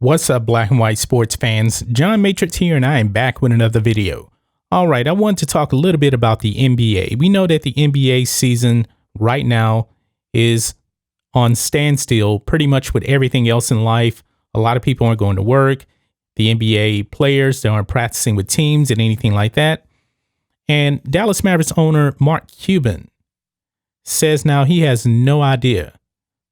What's up, black and white sports fans? John Matrix here, and I am back with another video. All right, I want to talk a little bit about the NBA. We know that the NBA season right now is on standstill pretty much with everything else in life. A lot of people aren't going to work. The NBA players, they aren't practicing with teams and anything like that. And Dallas Mavericks owner Mark Cuban says now he has no idea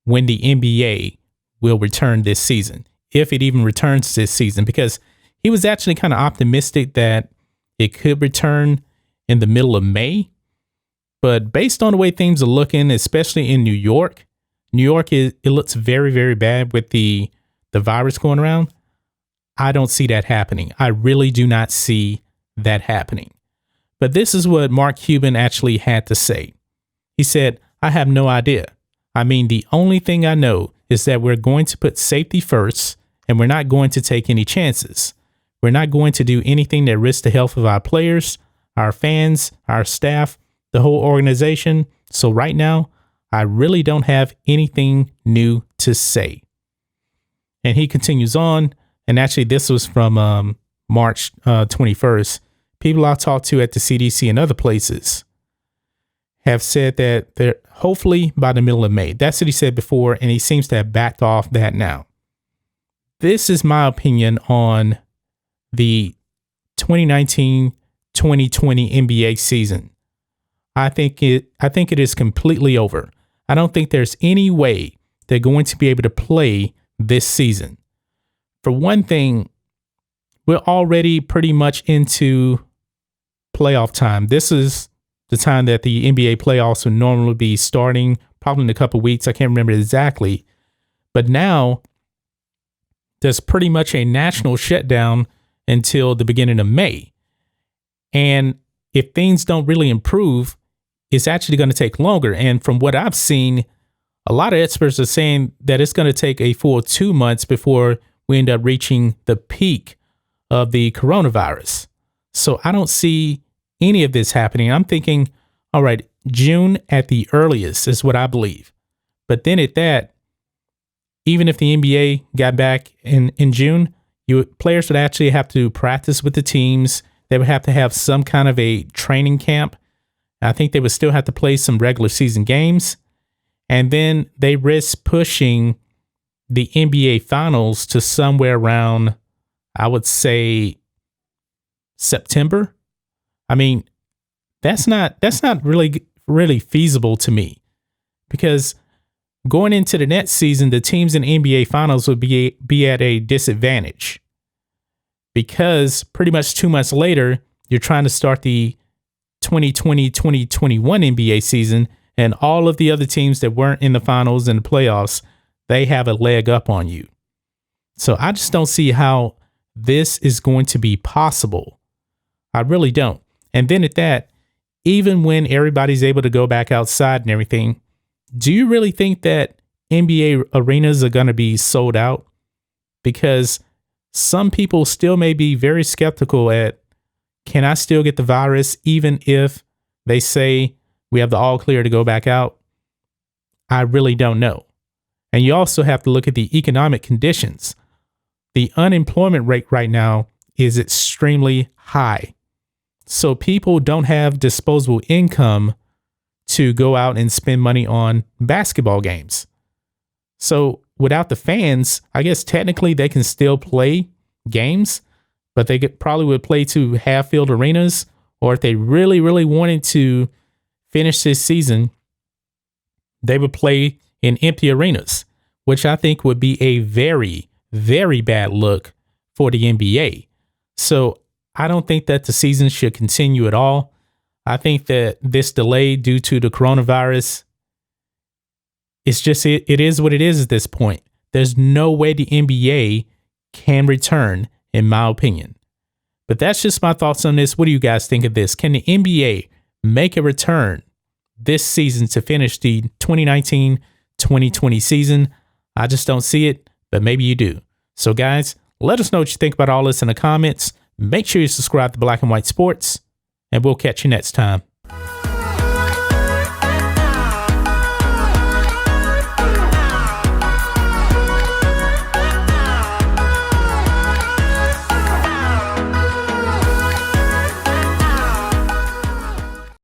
when the NBA will return this season, if it even returns this season, because he was actually kind of optimistic that it could return in the middle of May. But based on the way things are looking, especially in New York, it looks very, very bad with the virus going around. I don't see that happening. I really do not see that happening. But this is what Mark Cuban actually had to say. He said, "I have no idea. I mean, the only thing I know is that we're going to put safety first, and we're not going to take any chances. We're not going to do anything that risks the health of our players, our fans, our staff, the whole organization. So right now, I really don't have anything new to say." And he continues on. And actually, this was from March 21st. People I've talked to at the CDC and other places have said that they're hopefully by the middle of May. That's what he said before, and he seems to have backed off that now. This is my opinion on the 2019-2020 NBA season. I think it is completely over. I don't think there's any way they're going to be able to play this season. For one thing, we're already pretty much into playoff time. This is the time that the NBA playoffs would normally be starting, probably in a couple of weeks. I can't remember exactly. But now there's pretty much a national shutdown until the beginning of May. And if things don't really improve, it's actually going to take longer. And from what I've seen, a lot of experts are saying that it's going to take a full 2 months before we end up reaching the peak of the coronavirus. So I don't see any of this happening. I'm thinking, all right, June at the earliest is what I believe. But then at that, even if the NBA got back in June, players would actually have to practice with the teams. They would have to have some kind of a training camp. I think they would still have to play some regular season games. And then they risk pushing the NBA finals to somewhere around, I would say, September. I mean, that's not really feasible to me, because going into the next season, the teams in NBA finals would be at a disadvantage, because pretty much 2 months later, you're trying to start the 2020-2021 NBA season, and all of the other teams that weren't in the finals and the playoffs, they have a leg up on you. So I just don't see how this is going to be possible. I really don't. And then at that, even when everybody's able to go back outside and everything, do you really think that NBA arenas are going to be sold out? Because some people still may be very skeptical at, can I still get the virus even if they say we have the all clear to go back out? I really don't know. And you also have to look at the economic conditions. The unemployment rate right now is extremely high. So people don't have disposable income to go out and spend money on basketball games. So without the fans, I guess technically they can still play games, but they probably would play to half-filled arenas. Or if they really, really wanted to finish this season, they would play in empty arenas, which I think would be a very, very bad look for the NBA. So I don't think that the season should continue at all. I think that this delay due to the coronavirus, it is what it is at this point. There's no way the NBA can return, in my opinion. But that's just my thoughts on this. What do you guys think of this? Can the NBA make a return this season to finish the 2019-2020 season? I just don't see it, but maybe you do. So guys, let us know what you think about all this in the comments. Make sure you subscribe to Black and White Sports, and we'll catch you next time.